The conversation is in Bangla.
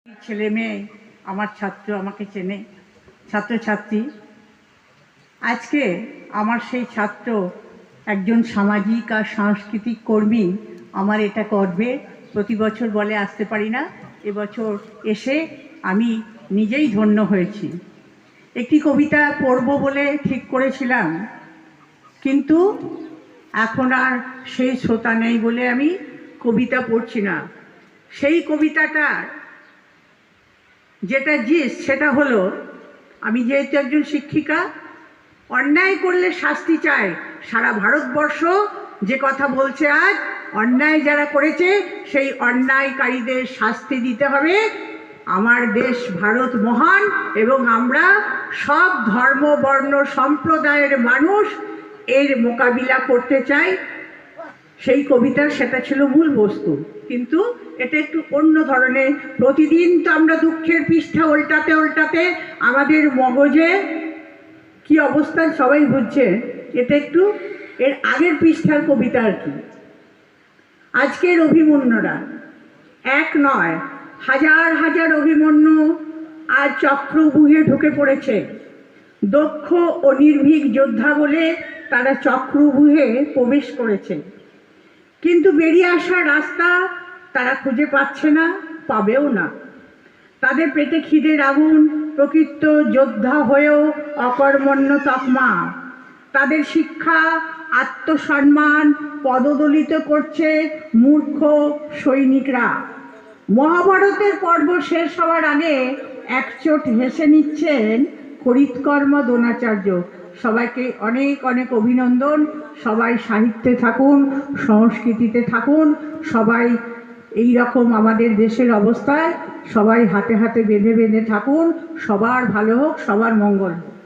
ছেলে মেয়ে আমার ছাত্র আমাকে চেনে, ছাত্রছাত্রী। আজকে আমার সেই ছাত্র একজন সামাজিক আর সাংস্কৃতিক কর্মী, আমার এটা গর্বে। প্রতি বছর বলে আসতে পারি না, এবছর এসে আমি নিজেই ধন্য হয়েছি। একটি কবিতা পড়ব বলে ঠিক করেছিলাম, কিন্তু এখন আর সেই শ্রোতা নেই বলে আমি কবিতা পড়ছি না। সেই কবিতাটার যেটা সেটা হলো, আমি যেহেতু একজন শিক্ষিকা, অন্যায় করলে শাস্তি চায়। সারা ভারতবর্ষ যে কথা বলছে আজ, অন্যায় যারা করেছে সেই অন্যায়কারীদের শাস্তি দিতে হবে। আমার দেশ ভারত মহান এবং আমরা সব ধর্ম বর্ণ সম্প্রদায়ের মানুষ এর মোকাবিলা করতে চাই। সেই কবিতার সেটা ছিল মূল বস্তু, কিন্তু এটা একটু অন্য ধরনের। প্রতিদিন তো আমরা দুঃখের পৃষ্ঠা উল্টাতে উল্টাতে আমাদের মগজে কি অবস্থা সবাই বুঝছে। এটা একটু এর আগের পৃষ্ঠার কবিতা আর কি। আজকের অভিমন্যুরা এক নয়, হাজার হাজার অভিমন্যু আজ চক্রব্যূহে ঢুকে পড়েছে। দক্ষ ও নির্ভীক যোদ্ধা বলে তারা চক্রব্যূহে প্রবেশ করেছে, কিন্তু বেরিয়ে আসার রাস্তা তারা খুঁজে পাচ্ছে না, পাবেও না। তাদের পেটে খিদের আগুন, প্রকৃত যোদ্ধা হয়েও অকর্মণ্য তকমা। তাদের শিক্ষা আত্মসম্মান পদদলিত করছে মূর্খ সৈনিকরা। মহাভারতের পর্ব শেষ হওয়ার আগে একচোট হেসে নিচ্ছেন করিতকর্ম দ্রোণাচার্য। সবাইকে অনেক অনেক অভিনন্দন। সবাই সাহিত্যে থাকুন, সংস্কৃতিতে থাকুন, সবাই এই রকম আমাদের দেশের অবস্থায় সবাই হাতে হাতে বেঁধে বেঁধে থাকুন। সবার ভালো হোক, সবার মঙ্গল হোক।